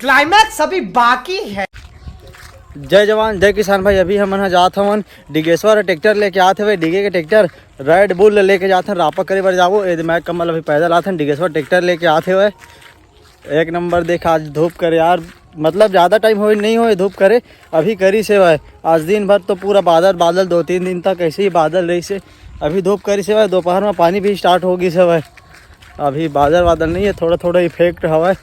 Climax अभी बाकी है। जय जवान जय किसान भाई। अभी हम जात हवन डिगेश्वर ट्रैक्टर लेके आते हुए डिगे के ट्रैक्टर रेड बुल लेके जाते हैं रापा करे बार जाओ। मैं कमल अभी पैदल आते हैं डिगेश्वर ट्रैक्टर लेके आते हुए। एक नंबर देख आज धूप करे यार, मतलब ज़्यादा टाइम हो नहीं हो धूप करे अभी करी से भाई। आज दिन भर तो पूरा बादल बादल 2-3 दिन तक ऐसे ही बादल रही से। अभी धूप करी से भाई, दोपहर में पानी भी स्टार्ट होगी से भाई। अभी बादल बादल नहीं है, थोड़ा थोड़ा इफेक्ट हवा है।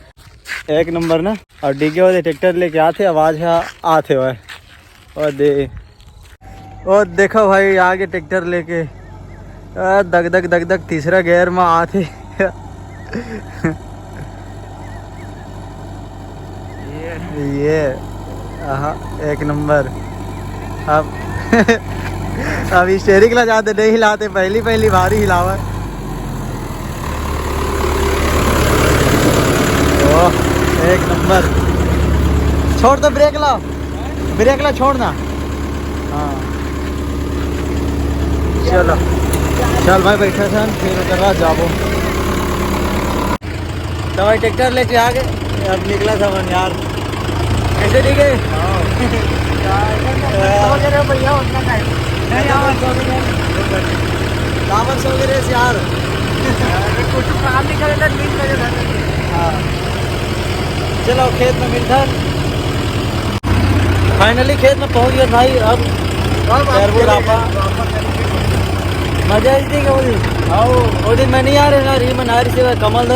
एक नंबर ना। और डिगे वाले ट्रैक्टर लेके आते आवाज़ है आते हुए। और देखो भाई आगे ट्रैक्टर लेके दग दग दग दग तीसरा गियर में आते ये एक नंबर। अब अब स्टेयरिंग ला जाते नहीं हिलाते, पहली पहली बारी हिलावा। ओह एक नंबर। छोड़ दो ब्रेक ला छोड़ना। हाँ चलो चल भाई बैठा था फिर करवा जाबो। तो भाई ट्रैक्टर लेके आ गए। अब निकला था मन यार कैसे ठीक है। दावत सो गए यार कुछ काम नहीं करे था नींद लगे। हाँ चलो खेत में मिलता। फाइनली खेत में पहुंच गए भाई। अब मजा आई थी वो दिन मैं नहीं आ रहे ना, रीमन आ रही से कमल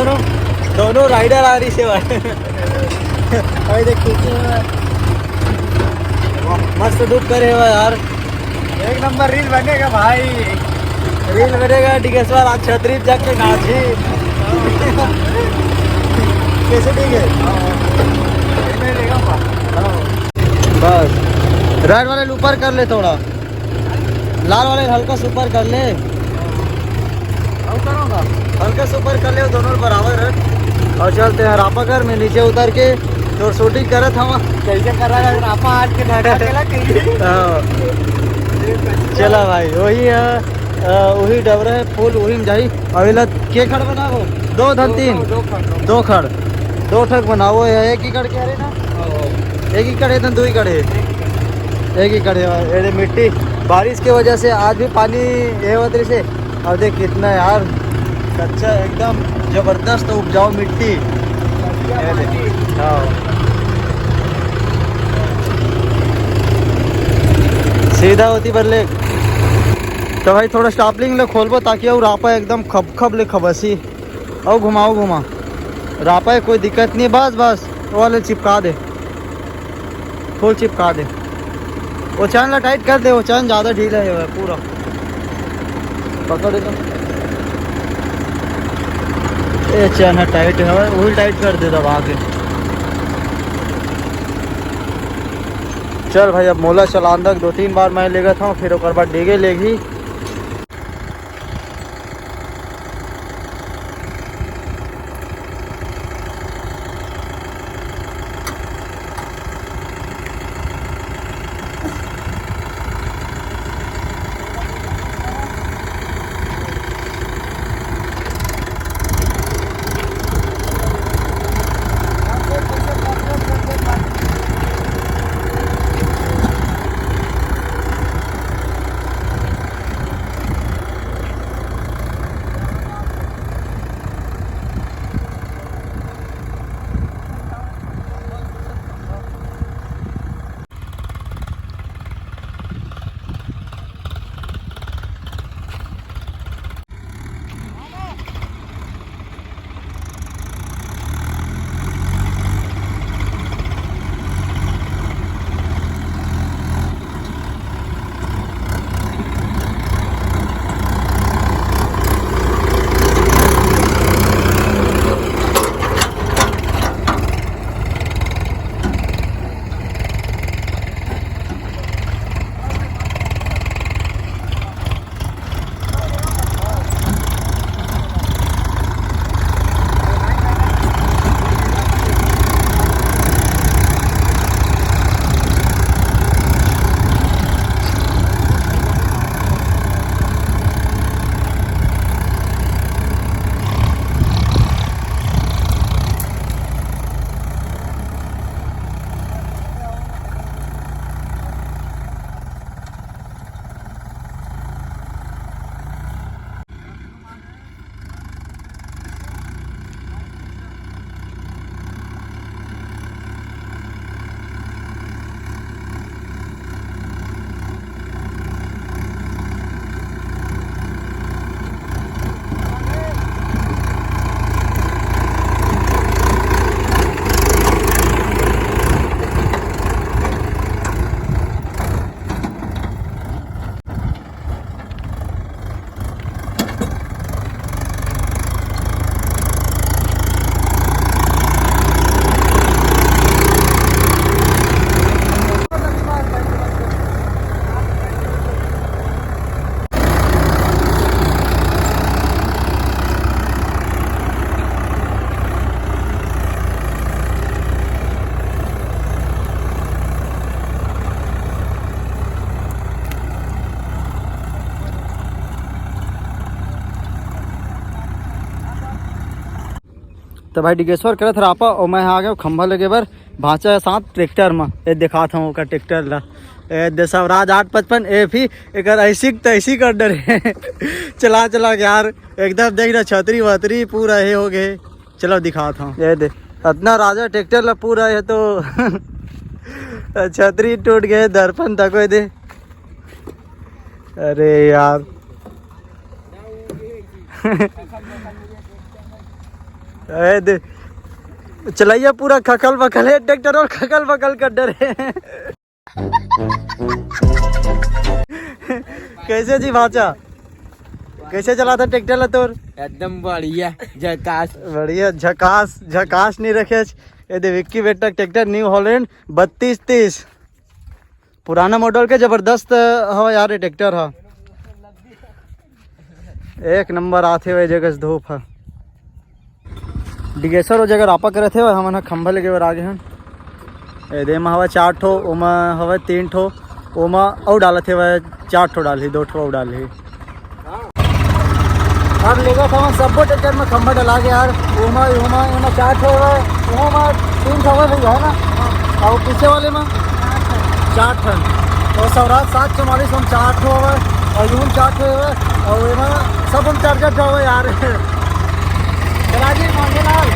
दोनों राइडर आ रही से भाई देख मस्त धूप करे हुआ यार। एक नंबर रील बनेगा भाई, रील बनेगा। डिगेश्वर आज छतरी जाके नाची कैसे ठीक है। बस रेड वाले ऊपर कर ले, थोड़ा लाल वाले हल्का से ऊपर कर ले। हल्का से ऊपर कर ले, दोनों बराबर है। और चलते हैं रापा कर में नीचे उतर के तो शूटिंग करत हम कैसे कर रहा है रापा आज के चला भाई वही है वही डबरा है फूल वही में जाई। अभी के खड़ बनाओ 2 धन 3 2 खड़ 2 ठक बनाओ। एक ही कड़ के ना, एक ही कड़े 2 ही कड़े एक ही कड़े। अरे मिट्टी बारिश की वजह से आज भी पानी ये वजह से। और देख कितना यार कच्चा एकदम जबरदस्त उपजाऊ मिट्टी। हाँ सीधा होती बदले। तो भाई थोड़ा स्टापलिंग ले खोलबो ताकि और रापा एकदम खब ले खबसी। और घुमा रापा है कोई दिक्कत नहीं। बस वो वाले चिपका दे, फुल चिपका दे। वो चैन ला टाइट कर दे, वो चैन ज़्यादा ढीला है पूरा पकड़ दे। ये चैन है टाइट है वही टाइट कर दे दबा के। चल भाई अब मोला चलान तक 2-3 बार मैं लेगा था फिर ओकर बाद डेगे लेगी। तो भाई डिगेश्वर करत रापा और मैं आ गया खंभा लगे बर भाचा साथ ट्रैक्टर में ये दिखा था ओका ट्रैक्टर ला ए स्वराज 855 ए भी एक ऐसी तैसी कर डरे चला चला यार एकदम देख रहा छतरी वतरी पूरा ये हो गए। चलो दिखा था ये दे इतना राजा ट्रैक्टर ला पूरा है तो छतरी टूट गए दर्पण तक दे। अरे यार दे चलाइए पूरा खकल बकल है ट्रैक्टर और खकल बकल कर डरे कैसे जी भाचा कैसे चला था ट्रैक्टर ला तोर? एकदम बढ़िया झकास बढ़िया झकास झकास नहीं रखे। ये दे विक्की बेटा ट्रैक्टर न्यू हॉलैंड 3230 पुराना मॉडल के जबरदस्त हो यार ये ट्रैक्टर है एक नंबर आते हुए जगह धूप है। डिगेश्वर वो जगह रापा करे थे हम खंभा लगे और आगे हैं दे में हवा 4 ठो ओमा हवा 3 ठो ओमा और डाले थे वह 4 ठो डाली 2 ठो और डाली अब लेगा था सब ट्रैक्टर में खंभा डला गया यार ओमा ओमा ओमा 4 ठो ओमा 3 ठो भैया है ना और पीछे वाले में 4 ठन और स्वराज 744 हम 4 ठो और यून 4 ठो और सब हम 4 ठो यार चलाजी मांगेलाल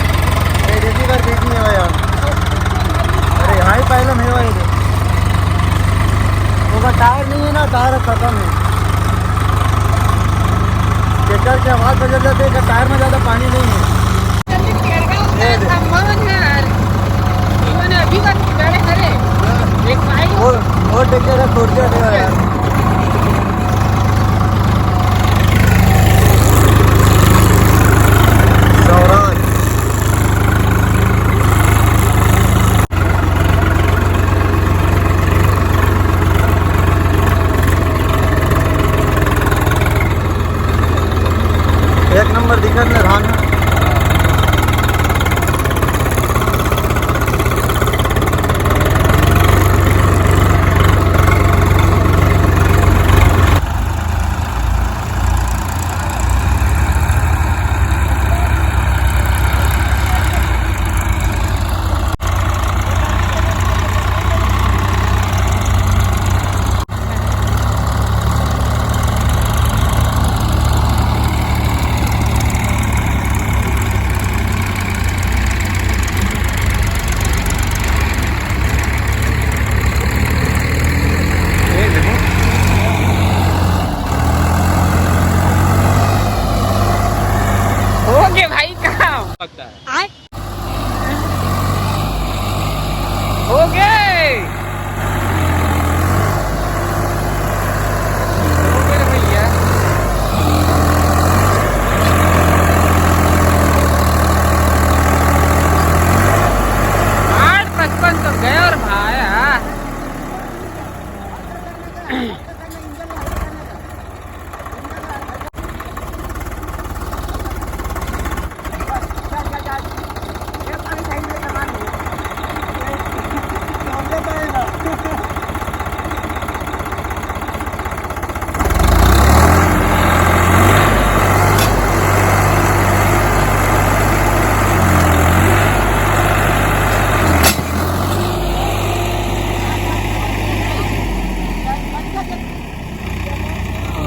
देसी बार बीच में है यार। अरे हाई पहले में है ये वो टायर नहीं है ना टायर खत्म है ट्रैक्टर की आवाज़ बदल जाती है टायर में ज़्यादा पानी नहीं है। वो ट्रैक्टर है छोड़ दिया यार एक नंबर दिखत में धान है।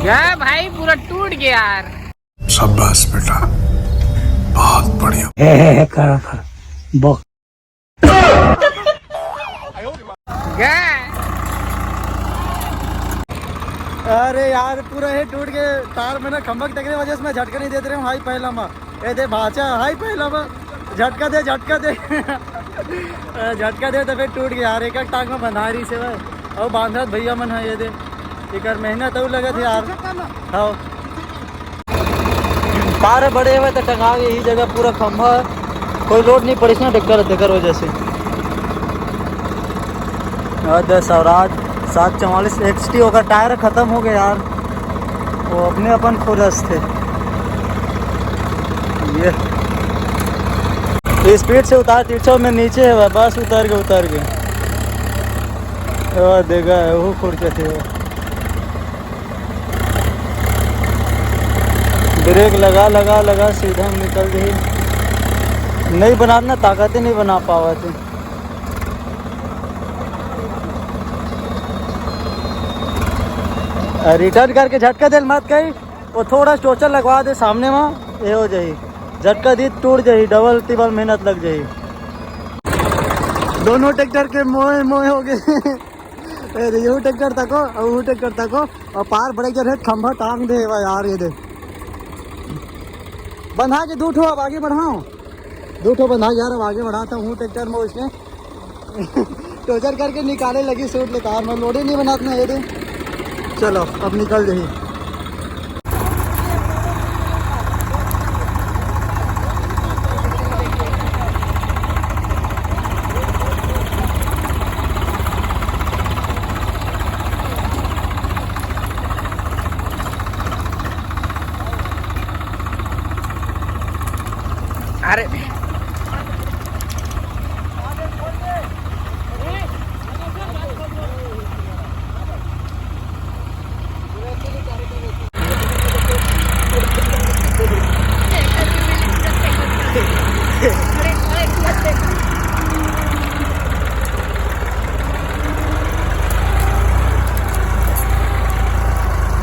गया भाई पूरा टूट गया यार। शाबाश बेटा बहुत बढ़िया। अरे यार पूरा है टूट के तार में ना खंभक तक वजह से मैं झटका नहीं देते रहे हाई पहला में ए दे भाचा हाई पहला में झटका दे झटका दे तो फिर टूट गया यार एक टांग में बंधा रही से भाई और बांधा भैया मन है ये दे एक मेहनत तो लगा थे यार। हाँ तार बड़े हुए तो टंगा गए यही जगह पूरा खंभा कोई लोड नहीं पड़ी ना ट्रैक्टर देकर वजह से। स्वराज 744 XT होगा टायर ख़त्म हो गया यार वो अपने अपन खुरस थे ये स्पीड से उतार 300 में नीचे है बस उतर के देखा है वो खुर के थे ब्रेक लगा सीधा निकल गई नहीं बनाना, ताकत ही नहीं बना पावा थे। रिटर्न करके झटका दिल मत कही, वो थोड़ा स्टोचर लगवा दे सामने में, ये हो जाही। झटका दी टूट जाही, डबल टिबल मेहनत लग जाही। दोनों ट्रैक्टर के मोए मोए हो गए। यू ट्रैक्टर तको और वो ट्रैक्टर तको, और पार बड़े जर है खंभा टांग दे यार। ये दे बंधा के दो ठो, अब आगे बढ़ाओ। दो ठो बंधा यार, अब आगे बढ़ाता हूँ ट्रैक्टर में। उसने टोचर करके निकाले लगी सूट ले कार में, लोडे नहीं बनाते। ये दे चलो अब निकल जाइए। अरे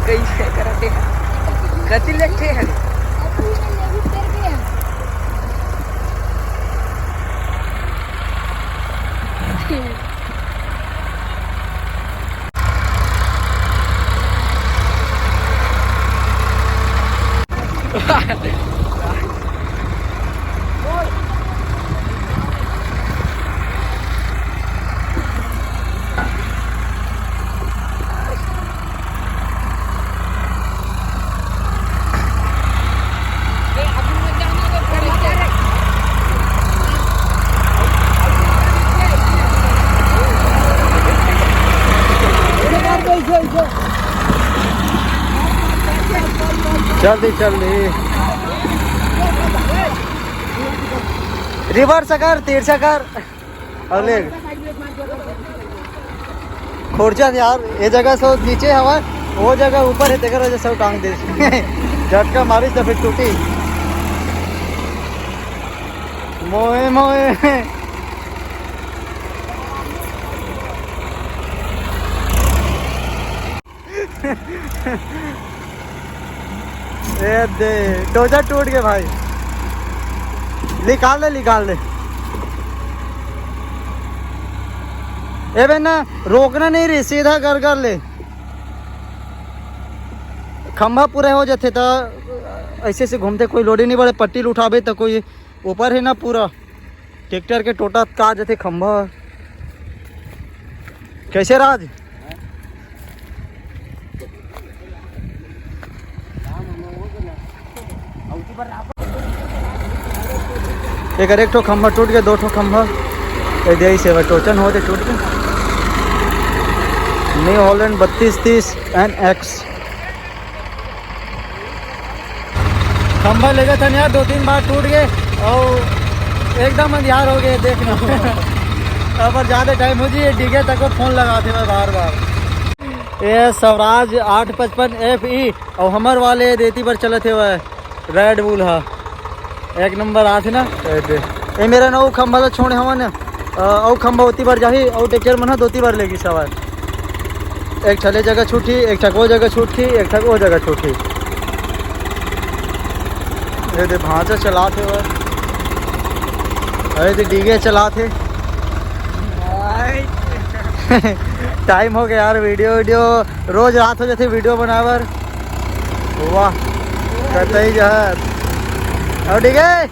कैसे करते गति लगते हैं। जल्दी जल्दी रिवर्स कर, तिरछा कर और ले खोर्चा यार। ये जगह से नीचे हवा, वो जगह ऊपर है, तेकर वजह से टांग दे। झटका मारी तो फिर टूटी। मोए मोए ए दे टोचा टूट गए भाई। निकाल ले निकाल ले। ए बे ना रोकना नहीं रही, सीधा कर ले। खंभा पूरा हो जाते तो ऐसे से घूमते, कोई लोडी नहीं बढ़े। पट्टी उठावे तो कोई ऊपर है ना, पूरा ट्रैक्टर के टोटा का जाते खंभा। कैसे राज एक ठो खंभा टूट गया, दो ठो खंभा दे से टोचन होते टूट गए। न्यू हॉलैंड 3230 NX खंभा लेगा था यार, 2-3 बार टूट गए और एकदम अंधियार हो गए देखना। अब ज़्यादा टाइम हो जाए डिगे तक को फोन लगाते मैं बार बार। ये स्वराज 855 FE और हमर वाले देती पर चले थे वह रेड बुल। हाँ एक नंबर आते ना। ये मेरा ना वो खंभा तो छोड़े हवा ना, और खंभा होती बार जाही और ट्रैक्टर में ना 2 बार लेगी सवार। एक छले जगह छूटी, एक ठक वो जगह छूटी, एक ठक वो जगह छूटी। ये दे भांचा चलाते हुए, अरे डीगे चलाते। टाइम हो गया यार, वीडियो रोज रात हो जाती वीडियो बनावर। वाह कहते ही जहर और ठीक है।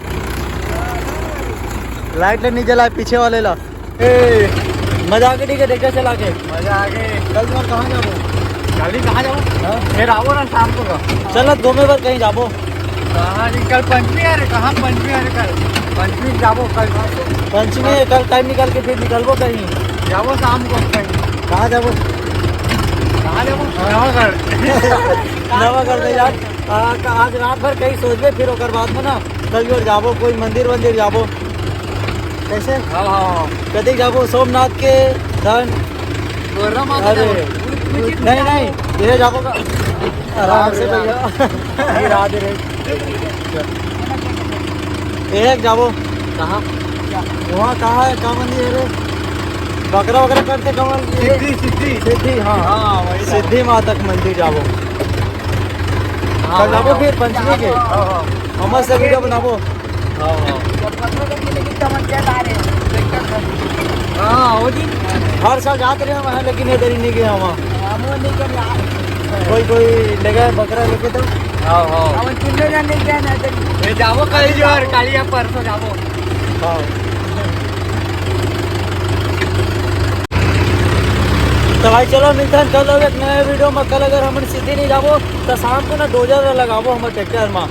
लाइट नहीं जला पीछे वाले ला। मजा आ गया ठीक है, ट्रैक्टर चला के मजा आ गए। कल तुम कहाँ जाओ? जल्दी कहाँ जाओ? फिर आओ ना शाम को। चलो घूमे पर कहीं जाबो। कहाँ कल पंचमी है रे? कहाँ पंचमी है कल? पंचमी जाबो कल। पंचमी है कल, टाइम निकाल के फिर निकलबो कहीं। जाबो शाम को कहीं। कहाँ जाबो? कहाँ जाबो? नवा कर दे यार। आज रात भर कहीं सोचबे, फिर ओकर बाद में ना कल और जाबो कोई मंदिर वंदिर जाबो। कैसे? हाँ कभी जाबो सोमनाथ के धन। अरे नहीं नहीं धीरे जाबो का, आराम से भैया। राधे एक जाबो कहाँ वहाँ कहाँ है, कहाँ मंदिर है रे? बकरा वगैरह करते कमल सिद्धि सिद्धि सिद्धि, हाँ हाँ, वही सिद्धि माता का मंदिर जाबो। कल जाबो फिर पंचमी के हमर से वीडियो बनाबो। हाँ वो जी हर साल जाते रहे वहाँ, लेकिन ये देरी नहीं गए वहाँ। कोई ले गए बकरा लेके तो ये जाबो कल जो और काली या परसों जाबो। हाँ। तो भाई चलो मिलते हैं कल एक नए वीडियो में। कल अगर हम सीधी नहीं जाबो तो शाम को ना डोजर लगाबो हमारे ट्रैक्टर में।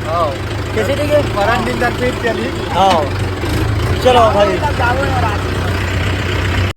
कैसे ठीक है, परम दिन तक फिर चली। हाँ चलो भाई। जाओ रात